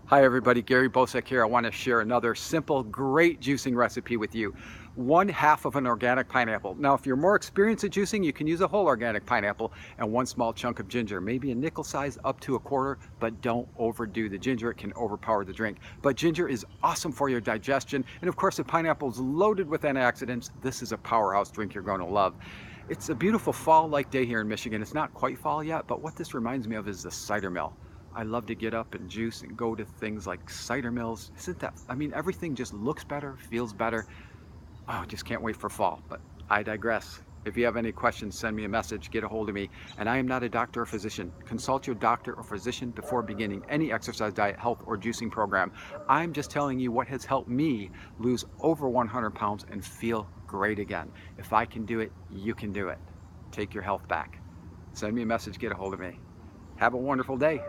Hi everybody, Gary Bosek here. I want to share another simple, great juicing recipe with you. 1/2 of an organic pineapple. Now, if you're more experienced at juicing, you can use a whole organic pineapple and 1 small chunk of ginger, maybe a nickel size up to a quarter, but don't overdo the ginger. It can overpower the drink. But ginger is awesome for your digestion. And of course, the pineapple is loaded with antioxidants. This is a powerhouse drink you're going to love. It's a beautiful fall-like day here in Michigan. It's not quite fall yet, but what this reminds me of is the cider mill. I love to get up and juice and go to things like cider mills. Isn't that, I mean, everything just looks better, feels better. Oh, just can't wait for fall, but I digress. If you have any questions, send me a message, get a hold of me. And I am not a doctor or physician. Consult your doctor or physician before beginning any exercise, diet, health, or juicing program. I'm just telling you what has helped me lose over 100 pounds and feel great again. If I can do it, you can do it. Take your health back. Send me a message, get a hold of me. Have a wonderful day.